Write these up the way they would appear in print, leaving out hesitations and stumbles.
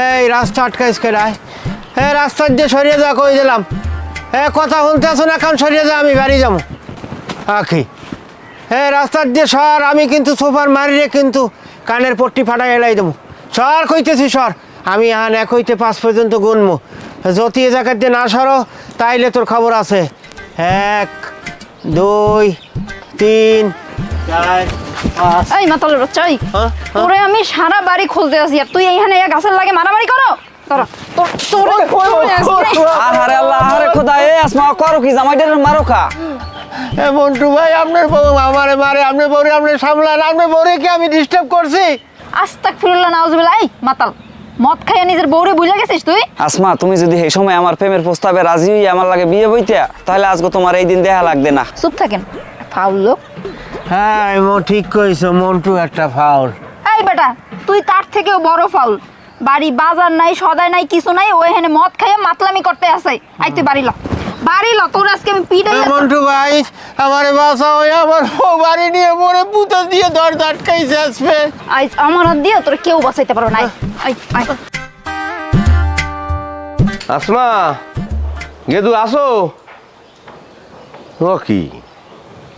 এই রাস্তা আটকাইস কেরায়, হ্যাঁ রাস্তার দিয়ে সরিয়ে যা কই দিলাম। হ্যাঁ কথা শুনতে আসো না, এখন সরিয়ে যা, আমি বাড়ি যাবো আখি। হ্যাঁ রাস্তার দিয়ে সর, আমি কিন্তু সোফার মারিয়ে কিন্তু কানের পট্টি ফাটাই এলাই দেবো। সর কইতেছি সর, আমি এখন 1 হইতে 5 পর্যন্ত গুনবো। যদি এ জায়গার দিয়ে না সরো তাইলে তোর খবর আছে। 1 2 3 4 5। এই মাতালের বাচ্চা, এই তোরে আমি সারা বাড়ি খুলতে আসি আর তুই এইখানে গাছের লাগে মারামারি করো। আহারে আল্লাহ, আহারে খোদা, এ আসমা করো কি, জামাইটার মারো খা। মন্টু ভাই আপনার বউ আমারে মারে, আপনি বউরে আপনি সামলান, আপনার বউরে কি আমি ডিস্টার্ব করছি? আস্তাগফিরুল্লাহ নাউজুবিল্লাহ। এই মাতাল, মদ খাইয়া নিজের বউরে ভুলে গেছিস তুই? আসমা, তুমি যদি এই সময় আমার প্রেমের প্রস্তাবে রাজি হই আমার লাগে বিয়ে বইতে, তাহলে আজকে তোমার এই দিন দেখা লাগবে না। চুপ থাকেন ফাউল লোক। হ্যাঁ ঠিক কইছো, মন্টু একটা ফাউল। এই বেটা, তুই তার থেকেও বড় ফাউল। বাড়ি বাজার নাই, সদাই নাই, কিছু নাই, ওই এখানে মদ খাইয়া মাতলামি করতে আসে। আই তুই বাড়ি ল, বাড়ি ল, তোর আজকে আমি পিটাই। মন্টু ভাই আমারে বাঁচাও, আমার বউ বাড়ি নিয়ে মরে পুতো দিয়ে দরজা আটকাইছে আসবে। আই আমার হাত দিয়ে তোর কেউ বাঁচাইতে পারবে না। আই আই আসমা, গেদু আসো। ও কি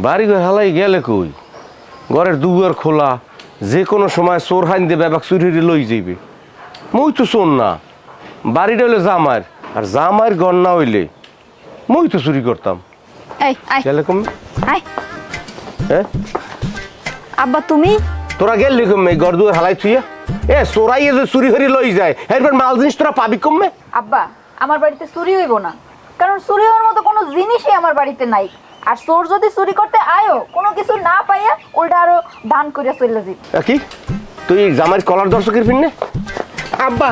বাড়ি ঘর হালাই গেলে কই? ঘরের দুয়ার খোলা, যে কোনো সময় চোর হাইন দেবে, এবার চুরি লই যাইবে। মুই তো চোর না, বাড়িটা হইলে জামার, আর জামার ঘর না হইলে মুই তো চুরি করতাম। এই আই গেলে কম আই। হ্যাঁ আব্বা তুমি তোরা গেলি কমে ঘর দুয়ার হালাই থুইয়া? এ চোরাইয়ে যে চুরি হরি লই যায়, এরপর মাল জিনিস তোরা পাবি কমে? আব্বা, আমার বাড়িতে চুরি হইব না, কারণ চুরি হওয়ার মতো কোনো জিনিসই আমার বাড়িতে নাই। আর চোর যদি চুরি করতে আয়ো, কোনো কিছু না পাইয়া উল্টা আরো দান করিয়া চলে যাবি। কি তুই জামাইয়ের কলার দর্শকের ফিরনে? আব্বা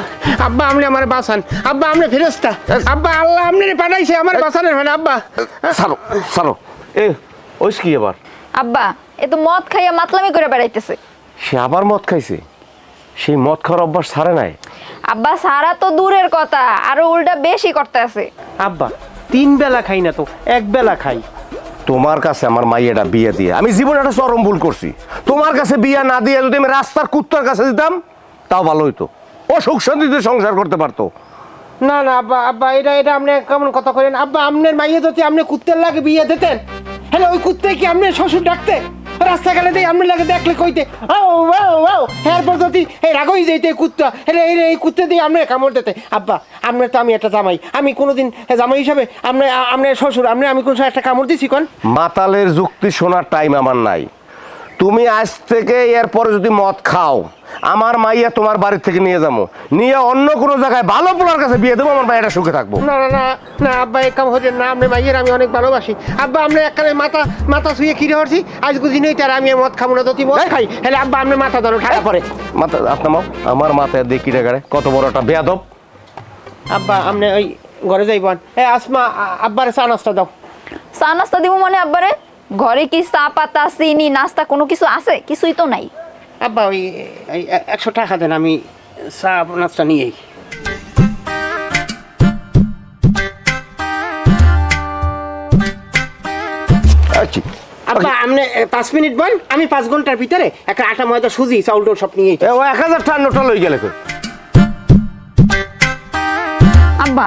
আব্বা আপনি আমার বাঁচান, আব্বা আপনি ফেরেশতা, আব্বা আল্লাহ আপনি পাঠাইছে আমার বাঁচানোর হয় না। আব্বা সারো সারো। এ ওইস কি আবার? আব্বা এ তো মদ খাইয়া মাতলামি করে বেড়াইতেছে। সে আবার মদ খাইছে? সেই মদ খাওয়ার অভ্যাস ছাড়ে নাই? আব্বা সারা তো দূরের কথা, আরো উল্টা বেশি করতে আছে। আব্বা 3 বেলা খাই না তো, 1 বেলা খাই। তোমার কাছে আমার মাইয়াটা বিয়ে দিয়ে আমি জীবনে একটা চরম ভুল করছি। তোমার কাছে বিয়ে না দিয়ে যদি আমি রাস্তার কুত্তার কাছে দিতাম তাও ভালো হইতো, ও সুখ শান্তিতে সংসার করতে পারতো। না না আব্বা, আব্বা এটা আপনি কেমন কথা করেন? আব্বা আপনার মাইয়ে যদি আপনি কুত্তের লাগে বিয়ে দিতেন, হ্যালো ওই কুত্তে কি আপনি শ্বশুর ডাকতে? রাস্তা গেলে দিয়ে আপনি লাগে দেখলে কইতে এরপর যদি এই রাগই যাইতে কুত্তা, এই কুত্তে দিয়ে আপনি কামড় দিতে। আব্বা আপনার তো আমি একটা জামাই, আমি কোনোদিন জামাই হিসাবে আপনার শ্বশুর আমি কোন একটা কামড় দিছি কোন? মাতালের যুক্তি শোনার টাইম আমার নাই। তুমি আজ থেকে এরপরে যদি মদ খাও, আমার মাইয়া তোমার বাড়ির থেকে নিয়ে যাবো, নিয়ে অন্য কোনো জায়গায় ভালো পোলার কাছে বিয়ে দেবো, আমার মাইয়াটা সুখে থাকবো। না না না না আব্বা এক কাম হচ্ছে না, আপনি মাইয়ের আমি অনেক ভালোবাসি। আব্বা আপনি একখানে মাথা শুয়ে কিনে হচ্ছি, আজ বুঝিনি তার আমি মদ খাবো না, যদি মদ খাই হলে আব্বা আপনি মাথা ধরো ঠাড়া পরে। মাথা আপনার আমার মাথায় দেখি টাকারে কত বড় একটা বেয়াদব। আব্বা আপনি ওই ঘরে যাইবেন। আসমা আব্বারে চা নাস্তা দাও। চা নাস্তা দিব মানে আব্বারে? ঘরে কি চা পাতা চিনি নাস্তা কোনো কিছু আছে? কিছুই তো নাই। আব্বা ওই 100 টাকা দেন, আমি চা নাস্তা নিয়ে। আব্বা আপনি 5 মিনিট বল, আমি 5 ঘন্টার ভিতরে একটা আটা ময়দা সুজি চাউল ডাল সব নিয়ে। ও 1000 টাকা নোটা লই গেলে কই? আব্বা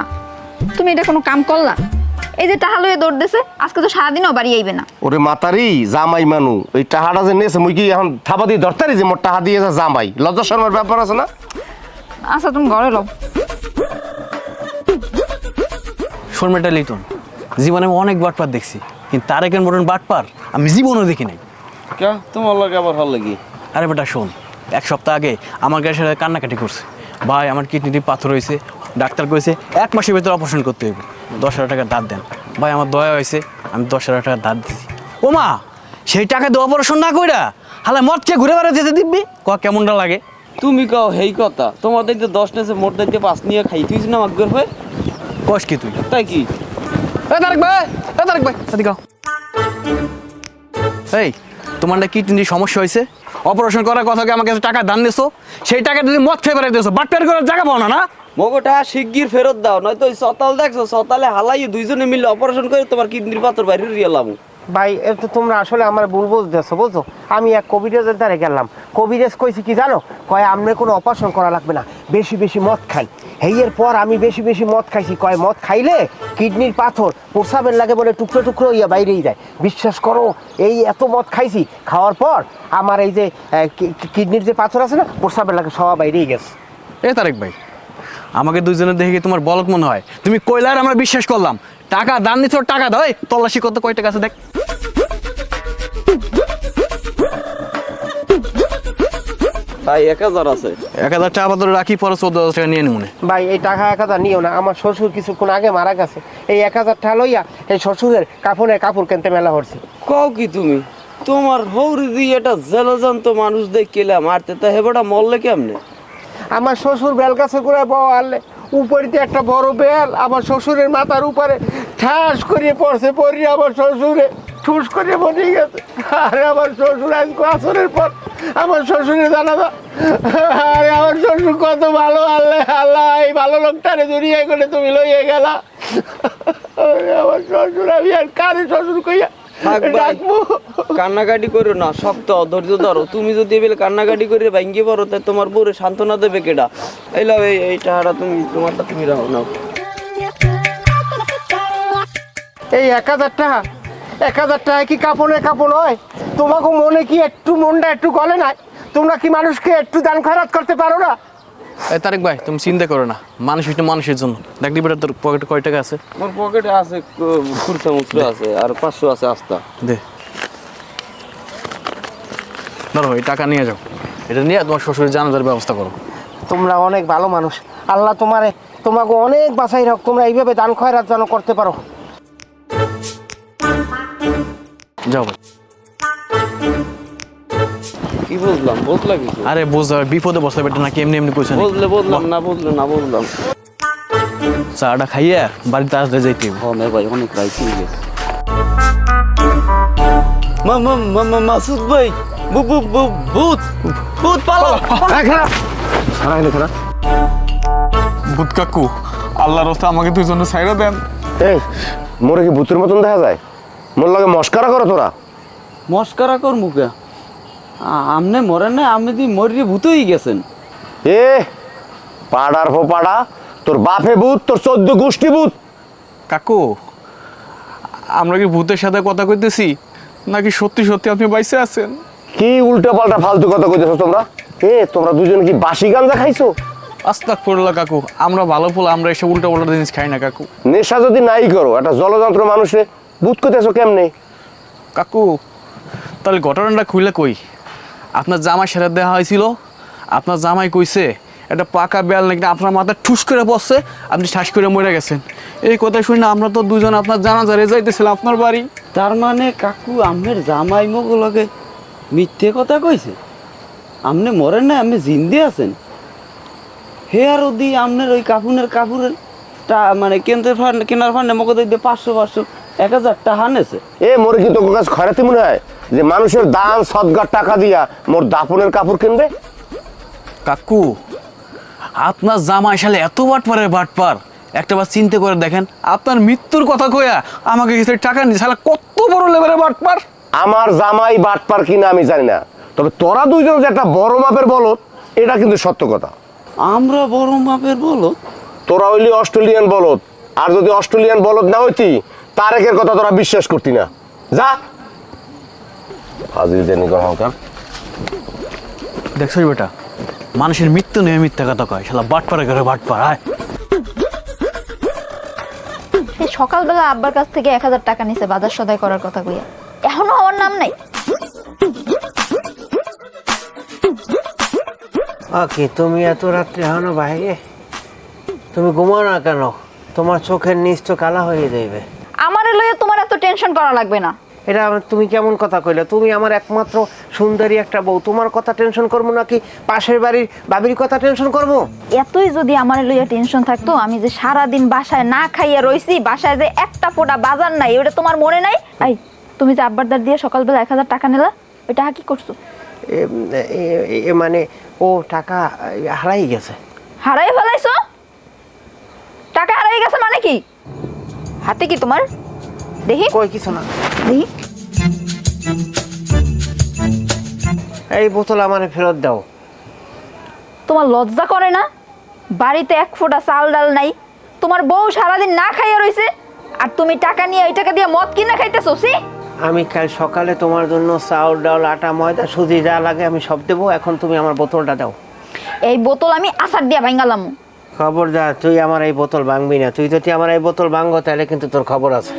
তুমি এটা কোনো কাম করলা? এই যে টাহা লইয়া দৌড় দিছে, আজকে তো সারাদিনও বাড়ি আইবে না। ওরে মাতারি জামাই মানু, ওই টাহাটা যে নেছে মুই কি এখন থাবা দিয়ে ধরতারি যে মোর টাহা দিয়ে জামাই? লজ্জা শর্মার ব্যাপার আছে না? আচ্ছা তুমি ঘরে লও। শর্মাটা লিটন, জীবনে আমি অনেক বাটপার দেখছি, কিন্তু তার একের মতন বাটপার আমি জীবনও দেখি নাই। কে তোমার লাগে আবার ভালো লাগি? আরে বেটা শোন, 1 সপ্তাহ আগে আমার কাছে কান্নাকাটি করছে, ভাই আমার কিডনিতে পাথর হয়েছে, ডাক্তার কইছে 1 মাসের ভিতরে অপারেশন করতে হবে, 10,000 টাকা দাঁত দেন। ভাই আমার দয়া হয়েছে, আমি 10,000 টাকা দাঁত দিছি। ও মা, সেই টাকা দিয়ে অপারেশন না কইরা হালা মদ খেয়ে ঘুরে বেড়াতে যেতে দিবি, কেমনটা লাগে? তুমি কও হেই কথা, তোমার দাইতে 10 নেছে মোট দাইতে 5 নিয়ে খাই তুই না মাগর হয়ে কস কি তুই? তাই কি? তারেক ভাই এদিকে আও। এই তোমার না কিডনির সমস্যা হয়েছে, অপারেশন করার কথা আমাকে টাকা দান দিছো, সেই টাকা যদি মদ খেয়ে বেড়াইতেছো, বাটপার করার জায়গা পাও না? না মগটা শিগগির ফেরত দাও, নয়তো ওই সতাল দেখছো, সতালে হালাই দুইজনে মিলে অপারেশন করে তোমার কিডনির পাথর বাইরে রিয়ালাম। ভাই এ তো তোমরা আসলে আমার ভুল বুঝতেছো বুঝছো। আমি এক কবিরাজের দ্বারে গেলাম, কবিরাজ কইছে কি জানো, কয় আপনার কোনো অপারেশন করা লাগবে না, বেশি বেশি মদ খাই। এর পর আমি বেশি বেশি মদ খাইছি, কয় মদ খাইলে কিডনির পাথর প্রস্রাবের লাগে বলে টুকরো টুকরো ইয়া বাইরেই যায়। বিশ্বাস করো এই এত মদ খাইছি, খাওয়ার পর আমার এই যে কিডনির যে পাথর আছে না, প্রস্রাবের লাগে সব বাইরেই গেছে। এ তারেক ভাই, আমাকে দুইজনের দেখে কি তোমার বলত মনে হয়? তুমি কইলার আমরা বিশ্বাস করলাম, টাকা দান নিচ্ছ, টাকা দাও। এই তল্লাশি করতে কয় টাকা আছে দেখ। ভাই 1000 আছে। 1000 টাকা আপাতত রাখি, পরে 14,000 টাকা নিয়ে নিমুনে। ভাই এই টাকা 1000 নিও না, আমার শ্বশুর কিছুক্ষণ আগে মারা গেছে। এই 1000 টাকা লইয়া এই শ্বশুরের কাপড় কিনতে মেলা হচ্ছে। কও কি তুমি? তোমার হৌরি দিয়ে এটা জেলজন্ত মানুষ দেখলে মারতে, তা হেবাটা মরলে কেমনে? আমার শ্বশুর বেল গাছে করে বললে উপরিতে একটা বড় বেল আমার শ্বশুরের মাথার উপরে ঠাস করিয়ে পড়ছে, পড়িয়ে আমার শ্বশুরে ঠুস করে বনে গেছে। আরে আমার শ্বশুর আজকে আসরের পর আমার শ্বশুরে জানাবা। আরে আমার শ্বশুর কত ভালো, আল্লাহ আল্লাহ এই ভালো লোকটারে জড়িয়ে করে তুমি লইয়ে গেলা। আরে আমার শ্বশুর, আমি আর কারে শ্বশুর কইয়া থাক ভাই, ডাকবো? কান্নাকাটি করো না, শক্ত অধৈর্য ধরো। তুমি যদি এবেলে কান্নাকাটি করে ভাঙ্গি পড়ো, তাই তোমার বউরে সান্ত্বনা দেবে কেডা? এই লাও, এই টাকাটা তুমি, তোমারটা তুমি রাখো নাও। এই 1000 টাকা, 1000 টাকা কি কাপড় হয়? তোমাকে মনে কি একটু মনটা একটু গলে নাই? তোমরা কি মানুষকে একটু দান খয়রাত করতে পারো না? এই তারেক ভাই, তুমি চিন্তা করো না, মানুষ হইতে মানুষের জন্য। দেখ দিবে তোর পকেটে কয় টাকা আছে? আমার পকেটে আছে খুরসা মুচড়া আছে, আর 500 আছে আস্তা। দে, ধরো এই টাকা নিয়ে যাও। এটা নিয়ে তোমার শ্বশুরের জানাজার ব্যবস্থা করো। তোমরা অনেক ভালো মানুষ, আল্লাহ তোমাকে অনেক বাঁচাই রাখ। তোমরা এইভাবে দান খয়রাত যেন করতে পারো। যাও ভাই। কি বুঝলাম? বুঝলা কিছু? আরে বুঝ, বিপদে বসতে বেটা নাকি এমনি এমনি কইছ না। বুঝলাম না, বুঝলাম। চাটা খাইয়া বাড়িতে আসতে যাইতে হইব। হ্যাঁ ভাই, অনেক রাইট হয়ে গেছে। মাসুদ ভাই, ভূত পালা। ভূত কাকু, আল্লাহর রাস্তা আমাকে দুইজনে ছাইরা দেন। এই মোরে কি ভূতের মতন দেখা যায়? মোর লাগে মস্কারা করো তোরা? মস্কারা কর মুখে আমনে মরেন না, আমি দি মরিয়ে ভূত হয়ে গেছেন। এ পাড়ার হো পাড়া, তোর বাপে ভূত, তোর 14 গোষ্ঠী ভূত। কাকু, আমরা কি ভূতের সাথে কথা কইতেছি নাকি সত্যি সত্যি আপনি বাইসে আছেন? কি উল্টা পাল্টা ফালতু কথা কইতেছো তোমরা? তোমরা দুজন কি বাসি গাঞ্জা খাইছো? আস্তাগফিরুল্লাহ কাকু, আমরা ভালো ফুল, আমরা এসব উল্টা পাল্টা জিনিস খাই না কাকু। নেশা যদি নাই করো, একটা জলযন্ত্র মানুষে ভূত কইতেছো কেমনে? কাকু, তাহলে ঘটনাটা খুলে কই। আপনার জামাই সেরা দেওয়া হয়েছিল, আপনার জামাই কইছে একটা পাকা বেল নাকি আপনার মাথায় ঠুস করে পড়ছে, আপনি ঠাস করে মরে গেছেন। এই কথা শুনে আমরা তো দুজন আপনার জানাজারে যাইতেছিলাম আপনার বাড়ি। তার মানে কাকু আমনের জামাই মগলকে মিথ্যে কথা কইছে? আমনে মরেন না, আপনি জিন্দে আছেন। হে আর ওদি আমনের ওই কাপুরের মানে কেনার ফান্ডে মগ দিয়ে 500 1000 টাকা হানেছে। মোরে কি তোর কাছে খয়রাতি মনে হয় যে মানুষের দান সদগার টাকা দিয়া মোর দাপনের কাপড় কিনবে? কাকু, আপনার জামাই শালে এত বাটপার, একটা বার চিন্তা করে দেখেন, আপনার মৃত্যুর কথা কইয়া আমাকে কিছু টাকা নিয়ে শালা কত বড় লেভেলের বাটপার। আমার জামাই বাটপার কিনা আমি জানি না, তবে তোরা দুইজন যে একটা বড় মাপের বলদ, এটা কিন্তু সত্য কথা। আমরা বড় মাপের বলদ? তোরা হইলি অস্ট্রেলিয়ান বলদ, আর যদি অস্ট্রেলিয়ান বলদ না হইতি তারেকের কথা তোরা বিশ্বাস করতি না। যা ফাজিল জানি গহংকার। দেখছো বেটা, মানুষের মৃত্যু নিয়ে মিথ্যা কথা কয়, শালা বাটপারে করে বাটপার। আয় সেই সকালবেলা আব্বার কাছ থেকে 1000 টাকা নিছে বাজার সদাই করার কথা কইয়া, এখনো আমার নাম নাই। কি তুমি এত রাত্রে এখনো বাইরে? তুমি ঘুমাও না কেন? তোমার চোখের নিচ তো কালা হয়ে যাইবে। আমারে লইয়া তোমার এত টেনশন করা লাগবে না। এটা তুমি কেমন কথা কইলে? তুমি আমার একমাত্র সুন্দরী একটা বউ, তোমার কথা টেনশন করবো নাকি পাশের বাড়ির বাবির কথা টেনশন করবো? এতই যদি আমারে লইয়া টেনশন থাকতো, আমি যে সারাদিন বাসায় না খাইয়া রইছি, বাসায় যে একটা ফোঁটা বাজার নাই, ওটা তোমার মনে নাই? এই তুমি যে আব্বার দাঁড় দিয়ে সকালবেলা 1000 টাকা নিলা, ওইটা কি করছো? মানে ও টাকা হারাই গেছে। হারাই ফেলাইছো? টাকা হারাই গেছে মানে কি? হাতে কি তোমার? দেখি কই কিছু না। দেখি এই বোতল আমার ফেরত দাও। তোমার লজ্জা করে না? বাড়িতে এক ফোঁটা চাল ডাল নাই, তোমার বউ সারাদিন না খাইয়া রইছে, আর তুমি টাকা নিয়ে ওই টাকা দিয়ে মদ কিনে খাইতেছো। সি আমি কাল সকালে তোমার জন্য চাউল ডাল আটা ময়দা সুজি যা লাগে আমি সব দেবো, এখন তুমি আমার বোতলটা দাও। এই বোতল আমি আচার দিয়া ভাঙালাম। খবরদার, তুই আমার এই বোতল ভাঙবি না। তুই যদি আমার এই বোতল ভাঙবো তাহলে কিন্তু তোর খবর আছে।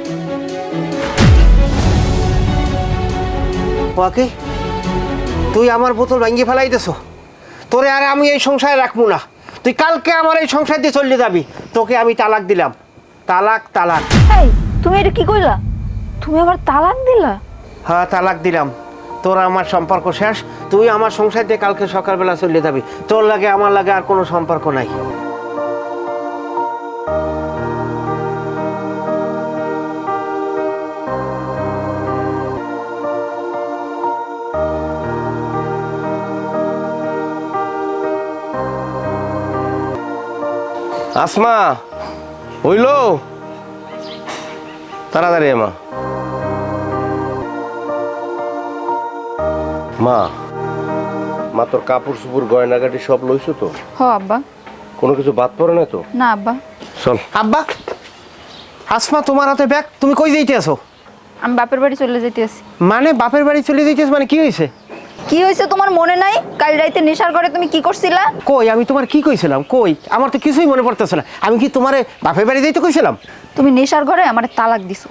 ওকে, তুই আমার বোতল ভাঙিয়ে ফেলাইতেছো। তোরে আর আমি এই সংসারে রাখবো না। তুই কালকে আমার এই সংসার দিয়ে চলে যাবি। তোকে আমি তালাক দিলাম। তালাক তালাক। এই তুমি এটা কি কইলা? তুমি আবার তালাক দিলা? হ্যাঁ, তালাক দিলাম। তোর আমার সম্পর্ক শেষ। তুই আমার সংসার দিয়ে কালকে সকালবেলা চলে যাবি। তোর লাগে আমার লাগে আর কোনো সম্পর্ক নাই। আসমা হইল, তাড়াতাড়ি মা। মা মা তোর কাপড় চুপুর গয়নাগাটি সব লইছো তো? হ আব্বা। কোনো কিছু বাদ পড়ে না তো? না আব্বা। চল। আব্বা, আসমা তোমার হাতে ব্যাগ, তুমি কই যাইতে আছো? আমি বাপের বাড়ি চলে যেতেছি। মানে বাপের বাড়ি চলে যাইতেছ মানে কি হয়েছে? কি হয়েছে তোমার মনে নাই? কাল রাইতে নেশার ঘরে তুমি কি করছিলা? কই আমি তোমার কি কইছিলাম? কই আমার তো কিছুই মনে পড়তেছে না। আমি কি তোমারে বাপের বাড়ি যাইতে কইছিলাম? তুমি নেশার ঘরে আমারে তালাক দিছো।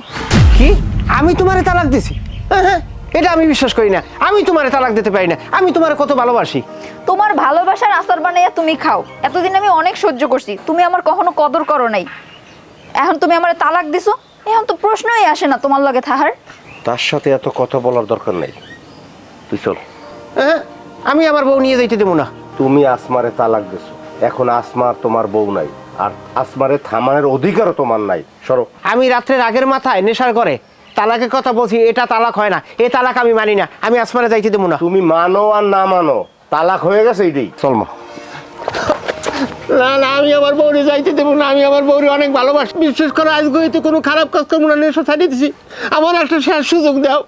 কি আমি তোমারে তালাক দিছি? হ্যাঁ, এটা আমি বিশ্বাস করি না। আমি তোমারে তালাক দিতে পারি না। আমি তোমারে কত ভালোবাসি। তোমার ভালোবাসার আচার বানাইয়া তুমি খাও। এতদিন আমি অনেক সহ্য করছি, তুমি আমার কখনো কদর করো নাই। এখন তুমি আমারে তালাক দিছো, এখন তো প্রশ্নই আসে না তোমার লগে থাহার। তার সাথে এত কথা বলার দরকার নেই, তুই চল। হ্যাঁ, আমি আমার বউ নিয়ে যাইতে দেবো না। তুমি আসমারে তালাক দিছো, এখন আসমার তোমার বউ নাই, আর আসমারে থামানোর অধিকারও তোমার নাই। সরো। আমি রাত্রের আগের মাথায় নেশার করে তালাকের কথা বলছি, এটা তালাক হয় না। এ তালাক আমি মানি না। আমি আসমারে যাইতে দেবো না। তুমি মানো আর না মানো, তালাক হয়ে গেছে এইটাই। চল মা। না না, আমি আমার বউরে যাইতে দেবো না। আমি আমার বউরে অনেক ভালোবাসি। বিশেষ করে আজকে হয়তো কোনো খারাপ কাজ করবো না, নেশা ছাড়িয়ে দিছি। আমার একটা শেষ সুযোগ দাও।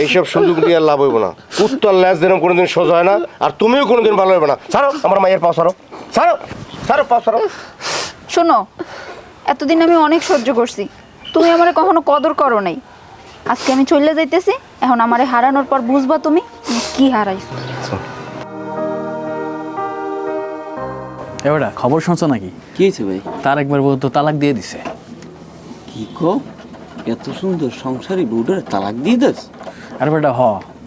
এইসব সুযোগ দিয়ে আর লাভ হইব না। কুত্তার ল্যাজ যেরকম কোনোদিন সোজা হয় না, আর তুমিও কোনোদিন ভালো হবে না। ছাড়ো আমার মায়ের পাও, ছাড়ো ছাড়ো ছাড়ো, পাও ছাড়ো। শোনো, এতদিন আমি অনেক সহ্য করছি, তুমি আমারে কখনো কদর করো নাই। আজকে আমি চলে যাইতেছি, এখন আমারে হারানোর পর বুঝবা তুমি কি হারাইছো। এবারে খবর শুনছো নাকি? কি হয়েছে ভাই? তার একবার বউ তো তালাক দিয়ে দিছে। কি কো? এত সুন্দর সংসারী বউটার তালাক দিয়ে দাস? আর বেটা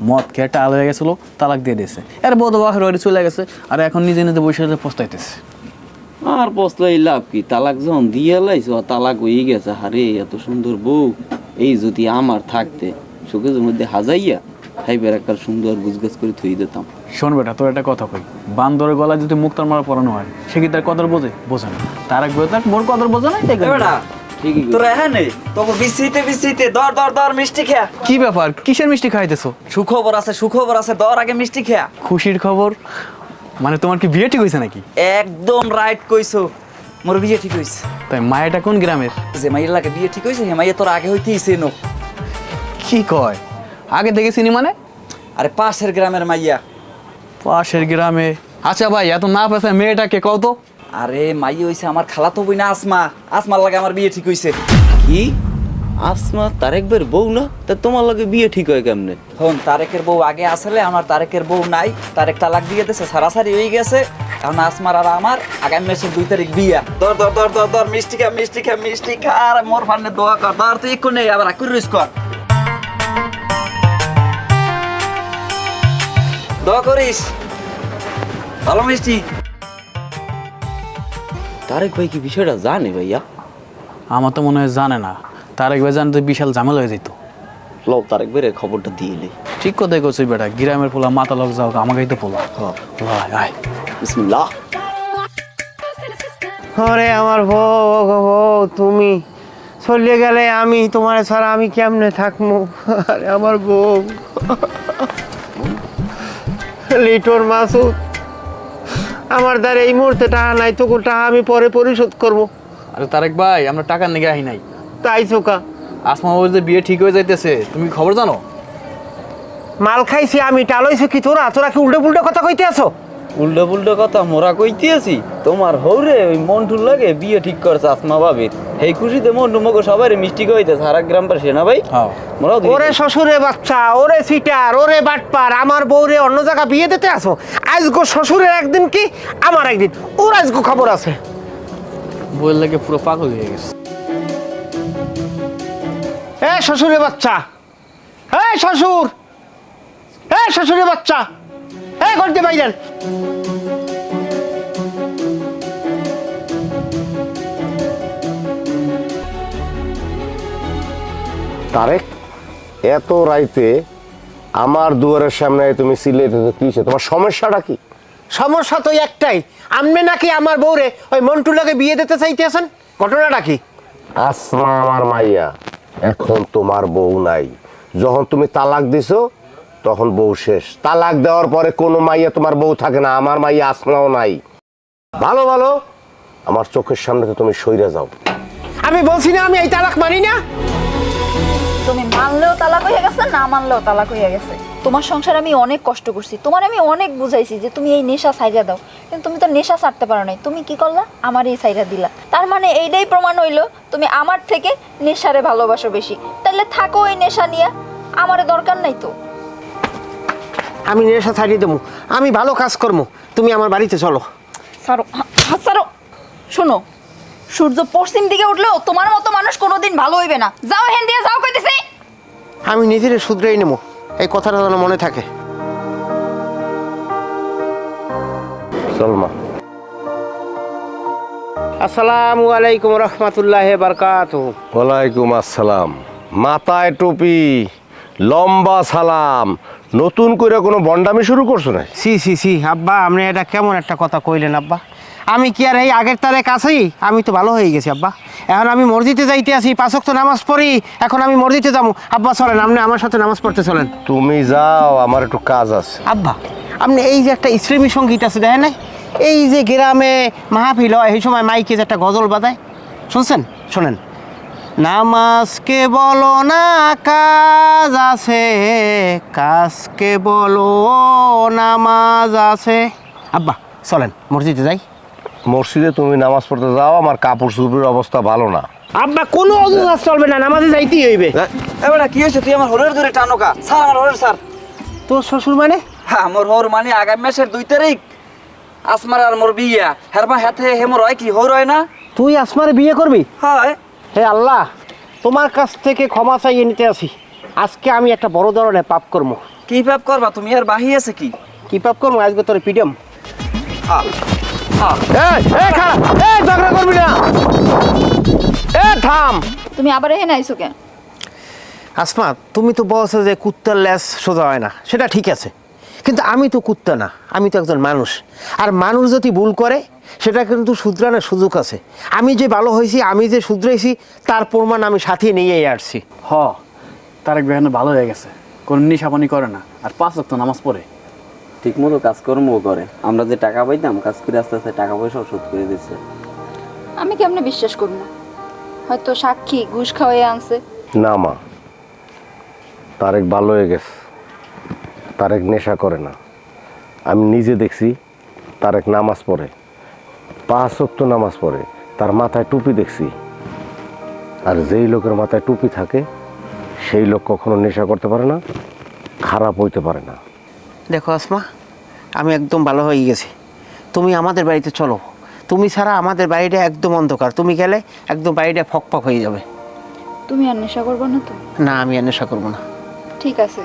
মদ খেয়ে টাল হয়ে গেছিল, তালাক দিয়ে দিয়েছে। এর বউ তো বাপের বাড়ি চলে গেছে, আর এখন নিজে নিজে বসে পস্তাইতেছে। আর পস্লাই লাভ কি? তালাক যখন দিয়ে লাইছো, তালাক হয়ে গেছে। হারে এত সুন্দর বউ, এই যদি আমার থাকতে শোকেজের মধ্যে হাজাইয়া খাইবার একটা সুন্দর গুজগাছ করে থই দিতাম। শোন বেটা, তোর একটা কথা কই, বান্দরের গলায় যদি মুক্তার মারা পরানো হয়, সে কি তার কদর বোঝে না? তার এক বউ তার মোর কদর বোঝে না। ঠিকই কইছো। তোরা হ্যাঁ নেই তবু বিসিতে দর দর দর মিষ্টি খেয়া। কি ব্যাপার, কিসের মিষ্টি খাইতেছো? সুখবর আছে দর আগে মিষ্টি খেয়া। খুশির খবর? মানে তোমার কি বিয়ে ঠিক হয়েছে নাকি? একদম রাইট কইছো, মোর বিয়ে ঠিক হইছে। তাই মায়েটা কোন গ্রামের? যে মাইয়ের লাগে বিয়ে ঠিক হইছে, হে মাইয়া তোর আগে হইতেই চেনো। কি কয়? আগে থেকে চিনি মানে? আরে পাশের গ্রামের মাইয়া। পাশের গ্রামে? আচ্ছা ভাই, এত না পেছে মেয়েটাকে কও তো। আরে মাইয়া হইছে আমার খালাতো বই না আসমার লাগে আমার বিয়ে ঠিক হইছে। কি আসমা তারেকবার বউ না? তা তোমার লগে বিয়ে ঠিক হয় কেমনে? হন তারেকের বউ আগে আসলে, আমার তারেকের বউ নাই। তারেক তালাক দিয়ে দিয়েছে, সারাসারি হয়ে গেছে। এখন আসমার আর আমার আগামী মাসের 2 তারিখ বিয়া। দর দর দর দর দর মিষ্টি খা আর মোর ফান্ডে দোয়া কর। দর তুই একটু নেই, আবার আকুর রইস কর, দোয়া করিস। ভালো মিষ্টি। তারেক ভাই কি বিষয়টা জানে ভাইয়া? আমার তো মনে হয় জানে না। তার একবার জানতে বিশাল ঝামেলা হয়ে যেত। লও তারেক ভাইয়ের খবরটা দিয়ে লে। ঠিক কথাই করছিস বেটা, গ্রামের পোলা মাথা লোক যাও, আমাকেই তো পোলা। আয় বিসমিল্লাহ। আরে আমার বউ, তুমি চলে গেলে আমি তোমার ছাড়া আমি কেমনে থাকবো? আরে আমার বউ, লিটর মাসুদ, আমার দ্বারা এই মুহূর্তে টাকা নাই। তোকে টাকা আমি পরে পরিশোধ করবো। আরে তারেক ভাই, আমরা টাকার নিগে আহি নাই। তাই চোকা? আসমা বাবুর যে বিয়ে ঠিক হয়ে যাইতেছে, তুমি খবর জানো? মাল খাইছি আমি, টালইছি কি তোরা? তোরা কি উল্টো পুল্টো কথা কইতে আছো? উল্টো পুল্টো কথা মোরা কইতেছি? তোমার হৌরে ওই মন্টুর লাগে বিয়ে ঠিক করছে আসমা ভাবির। এই খুশিতে মন্টু মগো সবাই মিষ্টি কইতেছে সারা গ্রাম পাশে না ভাই? হ্যাঁ। মোরাও ওরে শ্বশুরে বাচ্চা, ওরে সিটার, ওরে বাটপার, আমার বউরে অন্য জায়গা বিয়ে দিতে আসো। আজগো শ্বশুরের একদিন কি আমার একদিন, ওর আজগো খবর আছে। বইয়ের লাগে পুরো পাগল হয়ে গেছে। এ শ্বশুরে বাচ্চা, এ শ্বশুর, এ শ্বশুরে বাচ্চা, এ করতে পাইলেন। তারেক, এত রাইতে আমার দুয়ারের সামনে তুমি সিলেটে কিসে? তোমার সমস্যাটা কি? সমস্যা তো একটাই, আপনি নাকি আমার বউরে ওই মন্টু লাগে বিয়ে দিতে চাইতেছেন। ঘটনাটা কি? আসমা আমার মাইয়া, এখন তোমার বউ নাই। যখন তুমি তালাক দিছো তখন বউ শেষ। তালাক দেওয়ার পরে কোনো মাইয়া তোমার বউ থাকে না। আমার মাইয়া আসমাও নাই। ভালো ভালো আমার চোখের সামনে তো তুমি সইরা যাও। আমি বলছি না আমি এই তালাক মানি না। তুমি মানলেও তালাক হয়ে গেছে, না মানলেও তালাক হয়ে গেছে। তোমার সংসার আমি অনেক কষ্ট করছি, তোমার আমি অনেক বুঝাইছি যে তুমি এই নেশা ছাইড়া দাও, কিন্তু তুমি তো নেশা ছাড়তে পারো নাই। তুমি কি করলা? আমার এই ছাইড়া দিলা। তার মানে এইটাই প্রমাণ হইলো তুমি আমার থেকে নেশারে ভালোবাসো বেশি। তাহলে থাকো এই নেশা নিয়ে, আমারে দরকার নাই তো। আমি নেশা ছাড়িয়ে দেবো, আমি ভালো কাজ করবো, তুমি আমার বাড়িতে চলো। ছাড়ো, হাত ছাড়ো। শোনো, সূর্য পশ্চিম দিকে উঠলেও তোমার মতো মানুষ কোনোদিন ভালো হইবে না। যাও হেন দিয়ে যাও কইতেছি। আমি নিজের শুধরেই নেবো, এই কথাটা যেন মনে থাকে। চল মা। আসসালামু আলাইকুম রহমতুল্লাহ বারকাতুহু। ওয়ালাইকুম আসসালাম। মাথায় টুপি, লম্বা সালাম, নতুন করে কোনো বন্ডামি শুরু করছো না? সি সি সি আব্বা, আপনি এটা কেমন একটা কথা কইলেন আব্বা? আমি কি আর এই আগের তারে কাছেই? আমি তো ভালো হয়ে গেছি আব্বা। এখন আমি মসজিদে যাইতে আসি, 5 ওয়াক্ত নামাজ পড়ি, এখন আমি মসজিদে যাবো। আব্বা চলেন, আপনি আমার সাথে নামাজ পড়তে চলেন। তুমি যাও, আমার একটু কাজ আছে। আব্বা, আপনি এই যে একটা ইসলামী সঙ্গীত আছে দেখেন নাই, এই যে গ্রামে মাহফিল হয় এই সময় মাইকে যে একটা গজল বাজায়, শুনছেন? শোনেন। নামাজকে বলো না কাজ আছে, কাজকে বলো নামাজ আছে। আব্বা চলেন মসজিদে যাই। মসজিদে তুমি নামাজ পড়তে যাও, আমার কাপড় চোপড়ের অবস্থা ভালো না। আব্বা কোনো অজুহাত চলবে না, নামাজে যাইতেই হইবে। এবার কি হয়েছে? তুই আমার হরের ধরে টানোকা স্যার, আমার হরের স্যার। তোর শ্বশুর মানে? হ্যাঁ, আমার হর মানে আগামী মাসের 2 তারিখ আসমার আর মোর বিয়া। হেরবা হাতে হেমর হয় কি হর হয় না? তুই আসমারে বিয়ে করবি? হয়। হে আল্লাহ, তোমার কাছ থেকে ক্ষমা চাইয়ে নিতে আসি। আজকে আমি একটা বড় ধরনের পাপ করবো। কি পাপ করবা তুমি? আর বাহি আছে কি? কি পাপ করবো? আজকে তোর পিডিএম। হ্যাঁ হ্যাঁ। ঝগড়া করবি না, থাম। তুমি আবার এখানে আইছো কেন? আসমা, তুমি তো বলছো যে কুত্তার ল্যাস সোজা হয় না, সেটা ঠিক আছে, কিন্তু আমি তো কুত্তা না, আমি তো একজন মানুষ। আর মানুষ যদি ভুল করে সেটা কিন্তু শুধরানোর সুযোগ আছে। আমি যে ভালো হয়েছি, আমি যে শুধরাইছি, তার প্রমাণ আমি সাথে নিয়েই আসছি। হ, তারেক ভাই ভালো হয়ে গেছে, কোনো নেশাপানি করে না, আর 5 ওয়াক্ত নামাজ পড়ে। ঠিক মতো কাজকর্মও করে। আমরা যে টাকা পাইতাম কাজ করে আস্তে আস্তে টাকা পয়সাও শোধ করে দিচ্ছে। আমি কেমনে বিশ্বাস করব না? হয়তো সাক্ষী ঘুষ খাওয়াই আনছে। না মা, তারেক ভালো হয়ে গেছে। তারেক নেশা করে না। আমি নিজে দেখছি তারেক নামাজ পড়ে, 5 ওয়াক্ত নামাজ পড়ে, তার মাথায় টুপি দেখছি। আর যেই লোকের মাথায় টুপি থাকে সেই লোক কখনো নেশা করতে পারে না, খারাপ হইতে পারে না। দেখো আসমা, আমি একদম ভালো হয়ে গেছি। তুমি আমাদের বাড়িতে চলো। তুমি ছাড়া আমাদের বাড়িটা একদম অন্ধকার, তুমি গেলে একদম বাড়িটা ফকফক হয়ে যাবে। তুমি আর নেশা করবে না তো? না, আমি আর নেশা করবো না। ঠিক আছে,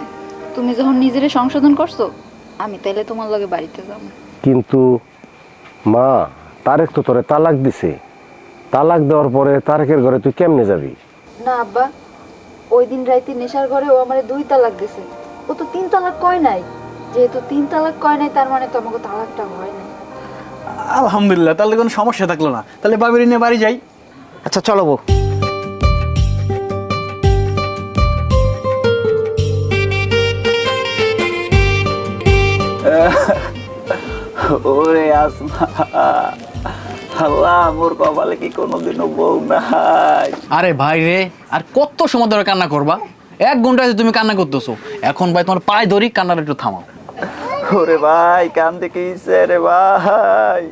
তুমি যখন নিজেরে সংশোধন করছো, আমি তাইলে তোমার লগে বাড়িতে যাবো। কিন্তু মা, তারেক তো তোরে তালাক দিছে। তালাক দেওয়ার পরে তারেকের ঘরে তুই কেমনে যাবি? না আব্বা, ওই দিন রাইতে নেশার ঘরে ও আমারে 2 তালাক দিছে। ও তো 3 তালাক কয় নাই। যেহেতু 3 তালাক কয় নাই, তার মানে তো আমাকে তালাকটা হয় নাই। আলহামদুলিল্লাহ, তাহলে কোনো সমস্যা থাকলো না। তাহলে বাবির নিয়ে বাড়ি যাই। আচ্ছা চলো বউ। ওরে আসমা, আল্লাহ মোর কপালে কি কোনোদিনও বউ নাই? আরে ভাই রে, আর কত সময় ধরে কান্না করবা? 1 ঘন্টা আছে তুমি কান্না করতেছো। এখন ভাই তোমার পায়ে ধরি, কান্নাটা একটু থামাও। ওরে ভাই কান দেখিছে রে ভাই,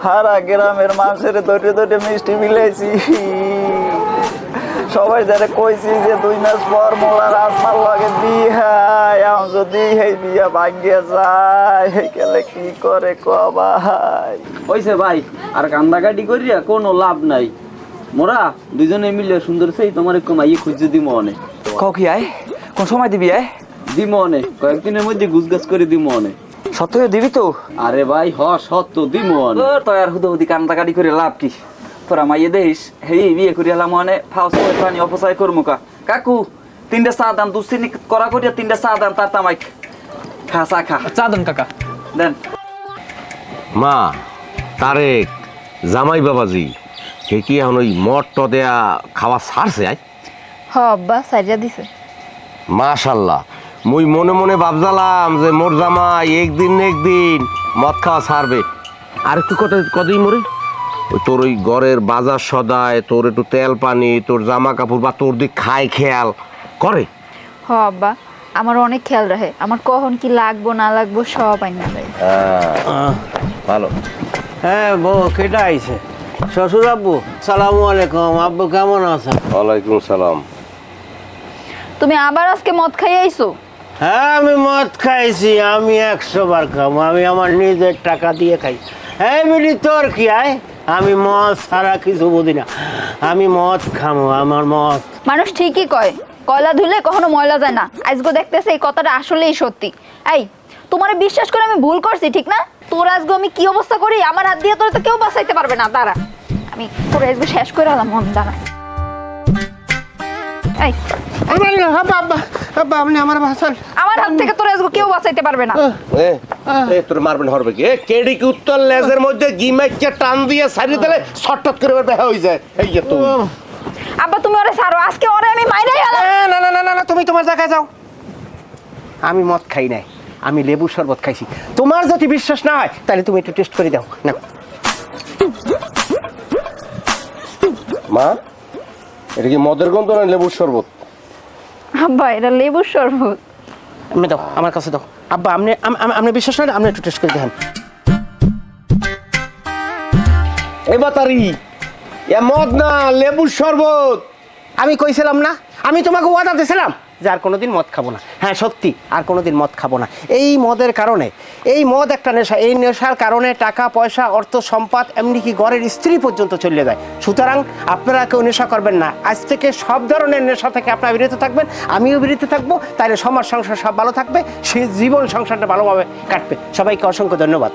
হারা গ্রামের মানুষের ধরে ধরে মিষ্টি মিলাইছি, সবাই যারা কইছি যে 2 মাস পর মোরা আসমার লাগে বিয়া, এখন যদি এই বিয়া ভাঙ্গিয়া যায় গেলে কি করে ক ভাই। হইছে ভাই, আর কান্দাকাটি করিয়া কোনো লাভ নাই। মোরা দুজনে মিলে সুন্দর সেই তোমার একটু মাইয়ে খুঁজে দিব অনেক। কও কি আয়, কোন সময় দিবি আয়? দিব অনেক, কয়েকদিনের মধ্যে গুছগাছ করে দিব অনেক। সত্য দিবি তো? আরে ভাই হ সত্য দিব অনেক। তোর আর হুদি কান্দাকাটি করে লাভ কি? তোরা মাইয়ে দেখিস হেই বিয়ে করি এলাম মানে ফাউস করে পানি অপচয় করবো কা। কাকু 3টা চা দাম, দুশ্চিনি করা করিয়া 3টা চা দাম, তার তামাই খা চা খা চা দেন কাকা। দেন। মা, তারেক, জামাই বাবাজি হে কি এখন ওই মট দেয়া খাওয়া ছাড়ছে আজ? হ আব্বা সাইজা দিছে। মাশাল্লাহ, মুই মনে মনে ভাবজালাম যে মোর জামাই একদিন না একদিন মদ খাওয়া ছাড়বে। আর একটু কতই মরে ওই তোর ওই ঘরের বাজার সদায়, তোর একটু তেল পানি, তোর জামা কাপড় বা তোর দিক খায় খেয়াল করে। হ আব্বা আমার অনেক খেয়াল রাখে, আমার কখন কি লাগবো না লাগবো সব আইনা দেয়। ভালো। হ্যাঁ বউ, কেটা আইছে? শ্বশুর আব্বু, সালামু আলাইকুম। আব্বু কেমন আছেন? ওয়ালাইকুম সালাম। তুমি আবার আজকে মদ খাই আইছো? হ্যাঁ আমি মদ খাইছি, আমি 100 বার খাবো, আমি আমার নিজের টাকা দিয়ে খাই। হ্যাঁ বিড়ি তোর কি আয়, আমি মদ ছাড়া কিছু বুঝি না, আমি মদ খামো, আমার মদ। মানুষ ঠিকই কয়, কয়লা ধুলে কখনো ময়লা যায় না। আজকে দেখতেছে এই কথাটা আসলেই সত্যি। এই তোমারে বিশ্বাস করে আমি ভুল করছি ঠিক না? তোর আজকে আমি কি অবস্থা করি, আমার হাত দিয়ে তোর তো কেউ বাঁচাইতে পারবে না। দাঁড়া, আমি তোর আজকে শেষ করে আলাম মন। দাঁড়া এই আপনি আমার ভাষণ আমার হাত থেকে তোর আজকে কেউ বাঁচাইতে পারবে না। তোর মারবেন হরবে কি? কেডি কি উত্তর লেজের মধ্যে গিমাইকে টান দিয়ে সারিয়ে দিলে শর্টকাট করে দেখা হয়ে যায়। এই যে তুমি আব্বা তুমি ওরে ছাড়ো, আজকে ওরে আমি মাইরাই গেলাম। না না না না না, তুমি তোমার জায়গায় যাও। আমি মদ খাই নাই, আমি লেবু শরবত খাইছি। তোমার যদি বিশ্বাস না হয় তাহলে তুমি একটু টেস্ট করে দাও না। মা, এটা কি মদের গন্ধ না লেবুর শরবত? আব্বা এটা লেবুর শরবত। আমি দাও, আমার কাছে দাও। আব্বা আপনি আপনি বিশ্বাস না, আপনি একটু টেস্ট করে দেখেন। এই বাতারি, এ মদ না, লেবুর শরবত। আমি কইছিলাম না, আমি তোমাকে ওয়াদা দিয়েছিলাম যে আর কোনোদিন মদ খাবো না। হ্যাঁ সত্যি, আর কোনোদিন মদ খাবো না। এই মদের কারণে, এই মদ একটা নেশা, এই নেশার কারণে টাকা পয়সা অর্থ সম্পদ এমনকি ঘরের স্ত্রী পর্যন্ত চলে যায়। সুতরাং আপনারা কেউ নেশা করবেন না। আজ থেকে সব ধরনের নেশা থেকে আপনারা বিরত থাকবেন, আমিও বিরত থাকবো। তাহলে সমাজ সংসার সব ভালো থাকবে, সে জীবন সংসারটা ভালোভাবে কাটবে। সবাইকে অসংখ্য ধন্যবাদ।